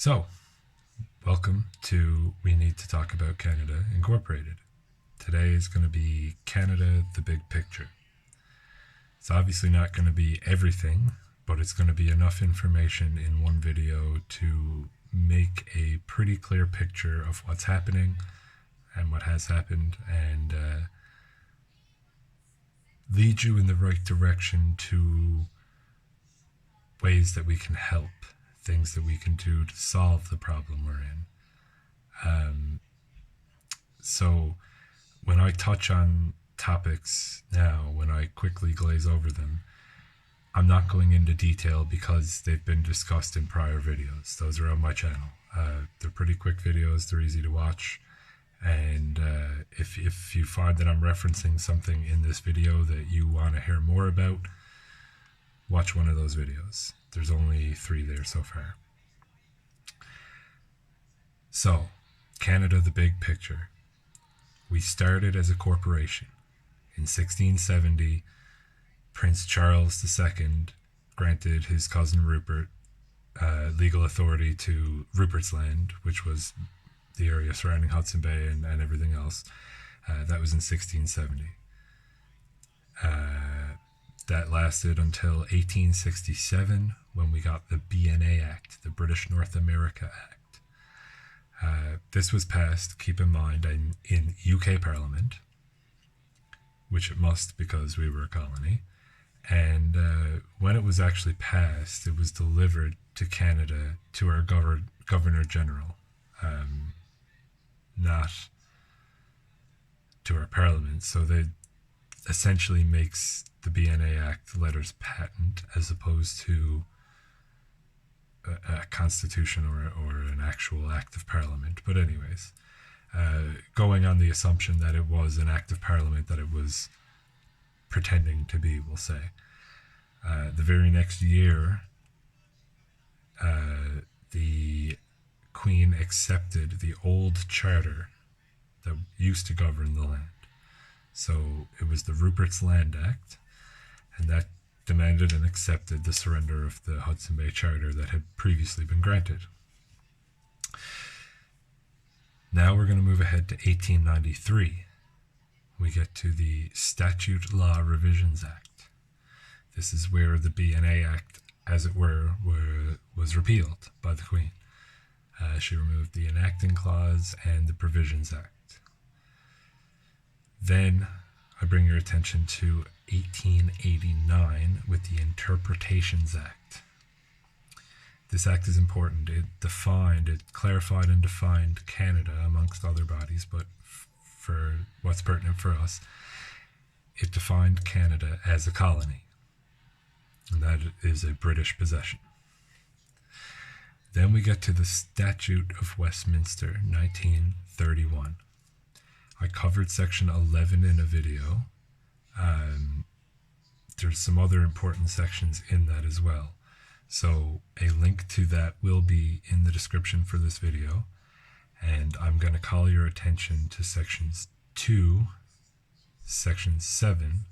So, welcome to We Need to Talk About Canada Incorporated. Today is going to be Canada, the Big Picture. It's obviously not going to be everything, but it's going to be enough information in one video to make a pretty clear picture of what's happening and what has happened, and lead you in the right direction to ways that we can help, things that we can do to solve the problem we're in. So when I touch on topics now, when I quickly glaze over them, I'm not going into detail because they've been discussed in prior videos. Those are on my channel. They're pretty quick videos. They're easy to watch. And if you find that I'm referencing something in this video that you want to hear more about, watch one of those videos. There's only 3 there so far. So, Canada, the Big Picture. We started as a corporation. In 1670, Prince Charles II granted his cousin Rupert legal authority to Rupert's Land, which was the area surrounding Hudson Bay and everything else. That was in 1670. That lasted until 1867, when we got the BNA Act, the British North America Act. This was passed, keep in mind, in UK Parliament, which it must because we were a colony. And when it was actually passed, it was delivered to Canada, to our Governor General, not to our Parliament. So that essentially makes the BNA Act letters patent, as opposed to a constitution or an actual act of parliament. But anyways, going on the assumption that it was an act of parliament, that it was pretending to be, we'll say. The very next year, the Queen accepted the old charter that used to govern the land. So it was the Rupert's Land Act, and that demanded and accepted the surrender of the Hudson Bay Charter that had previously been granted. Now we're going to move ahead to 1893. We get to the Statute Law Revisions Act. This is where the BNA Act, as it were was repealed by the Queen. She removed the enacting clause and the Provisions Act. Then I bring your attention to 1889 with the Interpretations Act. This act is important. It clarified and defined Canada amongst other bodies, but for what's pertinent for us, it defined Canada as a colony, and that is a British possession. Then we get to the Statute of Westminster, 1931. I covered section 11 in a video. There's some other important sections in that as well. So a link to that will be in the description for this video. And I'm going to call your attention to sections 2, section 7,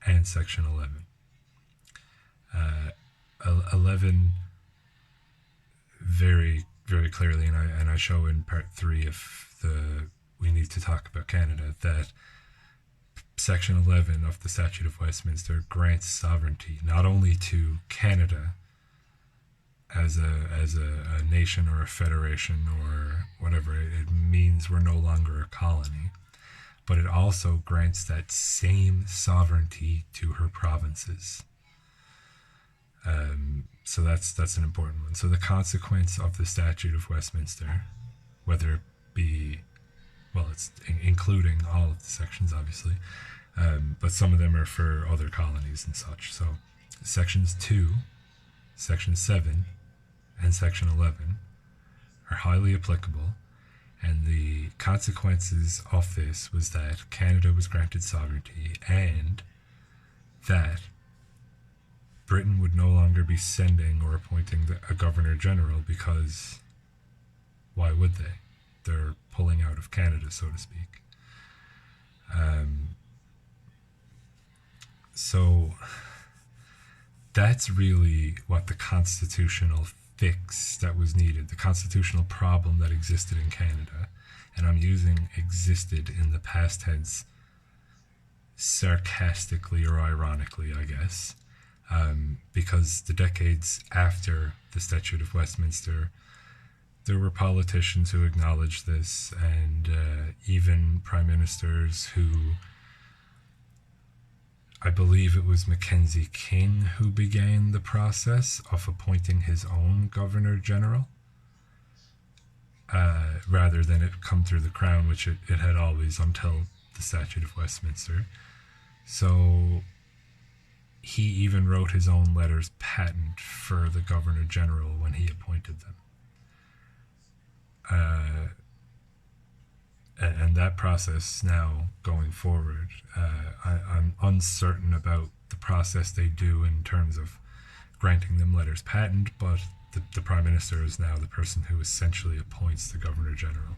and section 11. 11 very, very clearly, and I show in part 3 of the We Need to Talk About Canada, that Section 11 of the Statute of Westminster grants sovereignty not only to Canada as a nation or a federation or whatever, it means we're no longer a colony, but it also grants that same sovereignty to her provinces. So that's an important one. So the consequence of the Statute of Westminster, whether it be, well, it's including all of the sections, obviously, but some of them are for other colonies and such. So sections 2, section 7, and section 11 are highly applicable, and the consequences of this was that Canada was granted sovereignty, and that Britain would no longer be sending or appointing a Governor General, because why would they? They're pulling out of Canada, so to speak. So that's really what the constitutional fix that was needed, the constitutional problem that existed in Canada, and I'm using existed in the past tense sarcastically or ironically, I guess, because the decades after the Statute of Westminster, there were politicians who acknowledged this, and even prime ministers who, I believe it was Mackenzie King who began the process of appointing his own Governor General, rather than it come through the Crown, which it had always until the Statute of Westminster. So he even wrote his own letters patent for the Governor General when he appointed them. And that process now going forward, I'm uncertain about the process they do in terms of granting them letters patent, but the Prime Minister is now the person who essentially appoints the Governor General,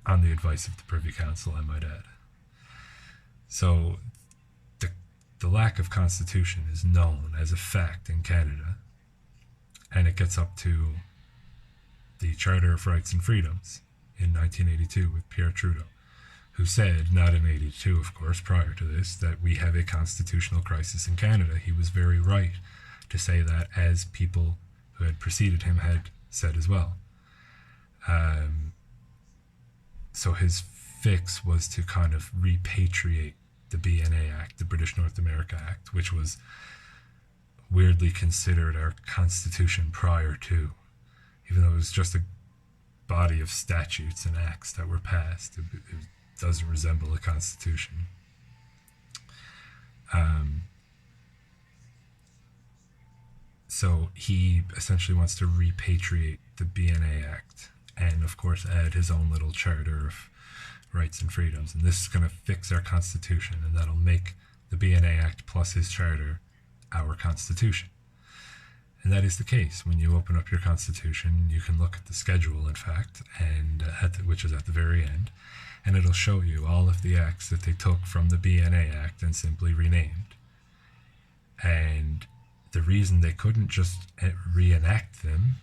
on the advice of the Privy Council, I might add. So the lack of constitution is known as a fact in Canada, and it gets up to the Charter of Rights and Freedoms in 1982 with Pierre Trudeau, who said, not in 82 of course, prior to this, that we have a constitutional crisis in Canada. He was very right to say that, as people who had preceded him had said as well. So his fix was to kind of repatriate the BNA Act, the British North America Act, which was weirdly considered our constitution prior to, even though it was just a body of statutes and acts that were passed. It doesn't resemble a constitution. So he essentially wants to repatriate the BNA Act and, of course, add his own little charter of rights and freedoms. And this is going to fix our constitution, and that'll make the BNA Act plus his charter our constitution. And that is the case. When you open up your constitution, you can look at the schedule, in fact, and which is at the very end, and it'll show you all of the acts that they took from the BNA Act and simply renamed. And the reason they couldn't just reenact them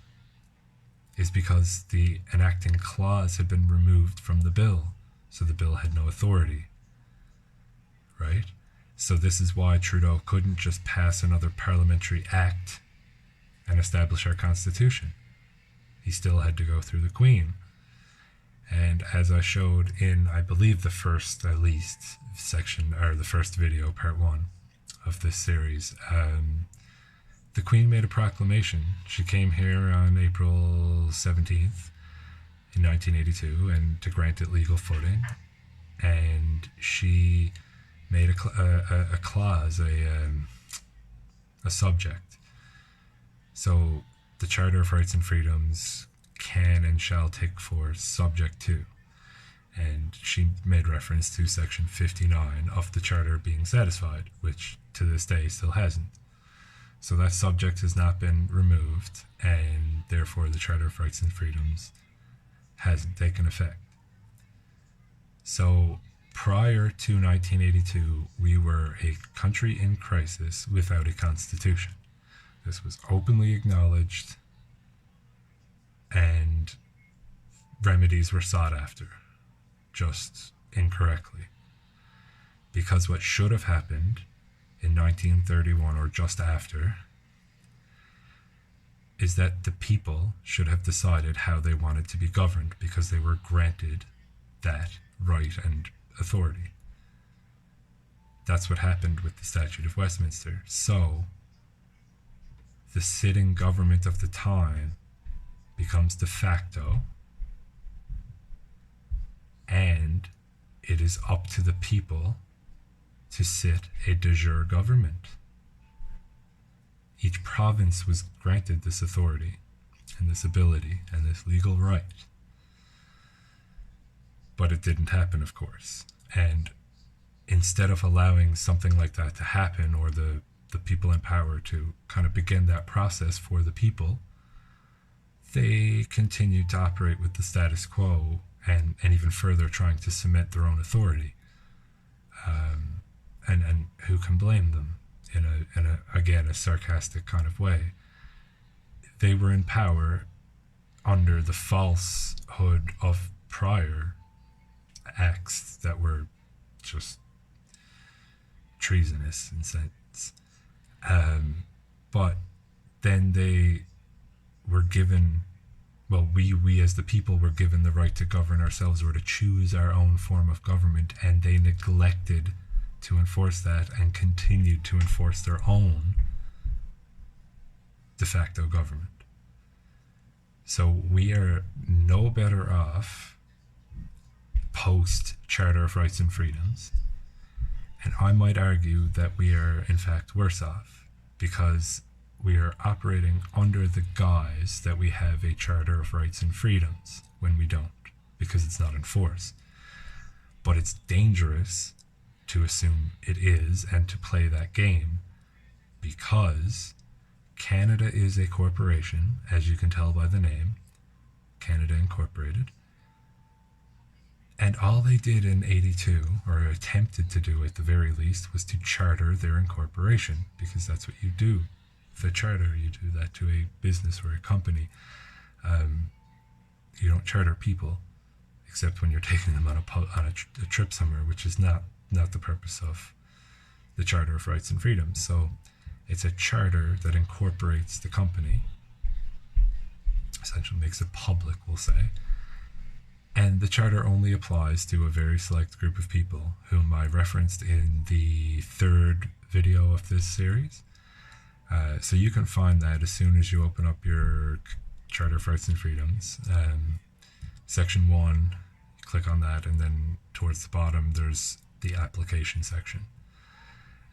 is because the enacting clause had been removed from the bill, so the bill had no authority, right? So this is why Trudeau couldn't just pass another parliamentary act and establish our constitution. He still had to go through the Queen. And as I showed in, I believe, the first, at least, section, or the first video, part 1 of this series, the Queen made a proclamation. She came here on April 17th in 1982 and to grant it legal footing. And she made a clause, a subject. So the Charter of Rights and Freedoms can and shall take force subject to. And she made reference to section 59 of the Charter being satisfied, which to this day still hasn't. So that subject has not been removed, and therefore the Charter of Rights and Freedoms hasn't taken effect. So prior to 1982, we were a country in crisis without a constitution. This was openly acknowledged, and remedies were sought after, just incorrectly. Because what should have happened in 1931 or just after is that the people should have decided how they wanted to be governed, because they were granted that right and authority. That's what happened with the Statute of Westminster. So the sitting government of the time becomes de facto, and it is up to the people to sit a de jure government. Each province was granted this authority and this ability and this legal right. But it didn't happen, of course. And instead of allowing something like that to happen, or the people in power to kind of begin that process for the people, they continued to operate with the status quo, and even further trying to cement their own authority. And who can blame them? again, a sarcastic kind of way. They were in power under the falsehood of prior acts that were just treasonous in sense. But then they were given, well, we as the people were given the right to govern ourselves or to choose our own form of government, and they neglected to enforce that and continued to enforce their own de facto government. So we are no better off post Charter of Rights and Freedoms, and I might argue that we are in fact worse off, because we are operating under the guise that we have a Charter of Rights and Freedoms when we don't, because it's not enforced. But it's dangerous to assume it is and to play that game, because Canada is a corporation, as you can tell by the name, Canada Incorporated. And all they did in 82, or attempted to do at the very least, was to charter their incorporation, because that's what you do. The charter, you do that to a business or a company. You don't charter people, except when you're taking them on a trip somewhere, which is not the purpose of the Charter of Rights and Freedoms. So it's a charter that incorporates the company, essentially makes it public, we'll say. And the charter only applies to a very select group of people, whom I referenced in the third video of this series. So you can find that as soon as you open up your Charter of Rights and Freedoms. Section 1, you click on that, and then towards the bottom there's the application section.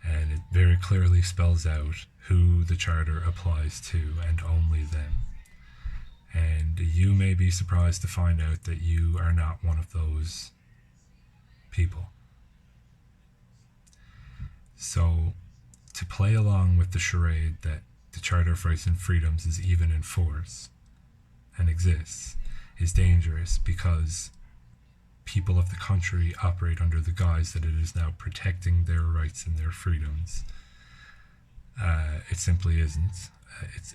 And it very clearly spells out who the charter applies to, and only them. And you may be surprised to find out that you are not one of those people. So, to play along with the charade that the Charter of Rights and Freedoms is even in force and exists is dangerous, because people of the country operate under the guise that it is now protecting their rights and their freedoms. It simply isn't.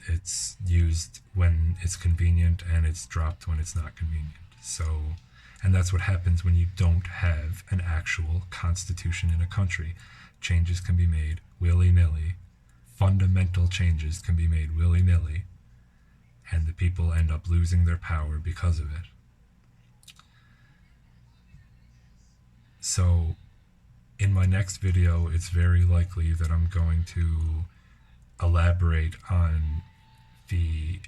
It's used when it's convenient, and it's dropped when it's not convenient. So, and that's what happens when you don't have an actual constitution in a country. Changes can be made willy-nilly. Fundamental changes can be made willy-nilly, and the people end up losing their power because of it. So, in my next video, it's very likely that I'm going to elaborate on the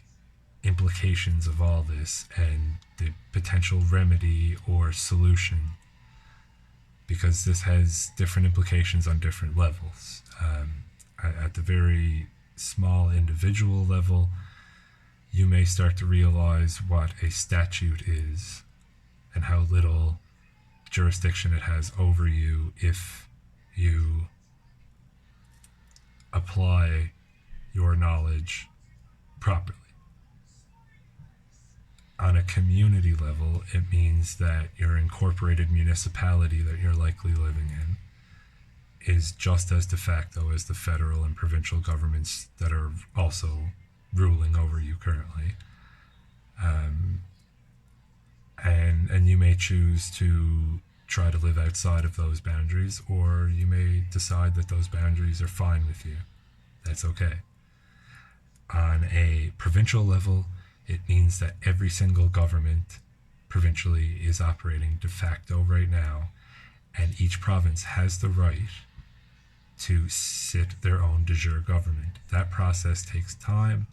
implications of all this and the potential remedy or solution, because this has different implications on different levels. At the very small individual level, you may start to realize what a statute is and how little jurisdiction it has over you if you apply your knowledge properly. On a community level, it means that your incorporated municipality that you're likely living in is just as de facto as the federal and provincial governments that are also ruling over you currently. And you may choose to try to live outside of those boundaries, or you may decide that those boundaries are fine with you. That's okay. On a provincial level, it means that every single government provincially is operating de facto right now, and each province has the right to sit their own de jure government. That process takes time,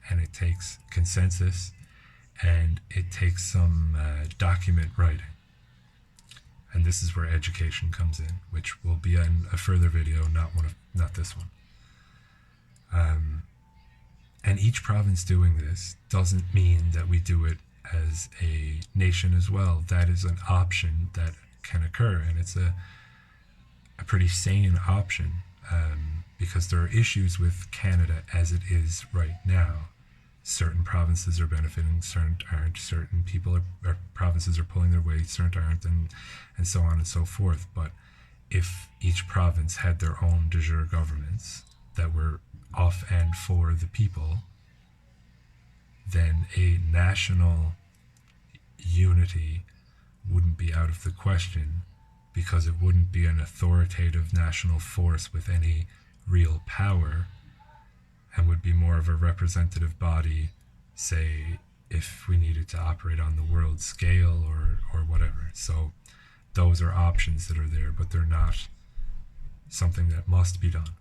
and it takes consensus, and it takes some document writing. And this is where education comes in, which will be in a further video, not this one. And each province doing this doesn't mean that we do it as a nation as well. That is an option that can occur, and it's a pretty sane option, because there are issues with Canada as it is right now. Certain provinces are benefiting, certain aren't. Certain people provinces are pulling their weight, certain aren't, and so on and so forth. But if each province had their own de jure governments that were of and for the people, then a national unity wouldn't be out of the question, because it wouldn't be an authoritative national force with any real power, and would be more of a representative body, say, if we needed to operate on the world scale or whatever. So those are options that are there, but they're not something that must be done.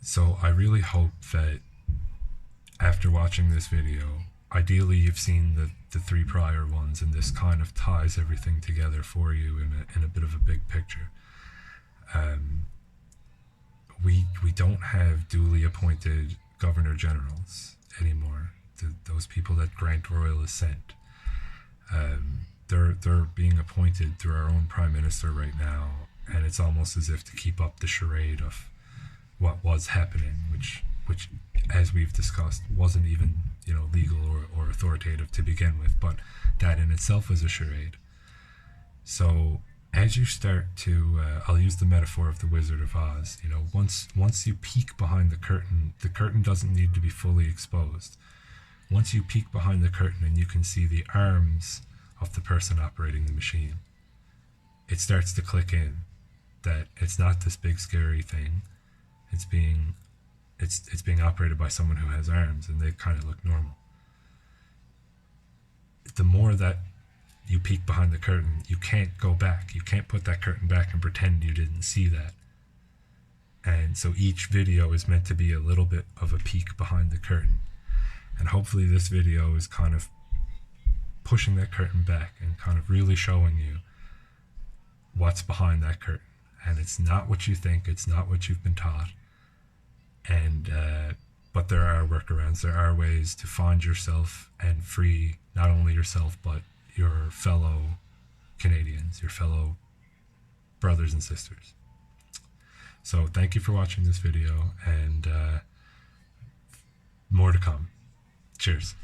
So I really hope that after watching this video, ideally you've seen the three prior ones, and this kind of ties everything together for you in a bit of a big picture. We don't have duly appointed governor generals anymore. Those people that grant royal assent. They're being appointed through our own prime minister right now, and it's almost as if to keep up the charade of what was happening, which as we've discussed wasn't even legal or authoritative to begin with, but that in itself was a charade. So as you start to I'll use the metaphor of the Wizard of Oz. Once you peek behind the curtain doesn't need to be fully exposed. Once you peek behind the curtain and you can see the arms of the person operating the machine, it starts to click in that it's not this big scary thing. It's being operated by someone who has arms, and they kind of look normal. The more that you peek behind the curtain, you can't go back. You can't put that curtain back and pretend you didn't see that. And so each video is meant to be a little bit of a peek behind the curtain. And hopefully this video is kind of pushing that curtain back and kind of really showing you what's behind that curtain. And it's not what you think. It's not what you've been taught. And but there are workarounds. There are ways to find yourself and free not only yourself but your fellow Canadians, your fellow brothers and sisters. So thank you for watching this video, and more to come. Cheers.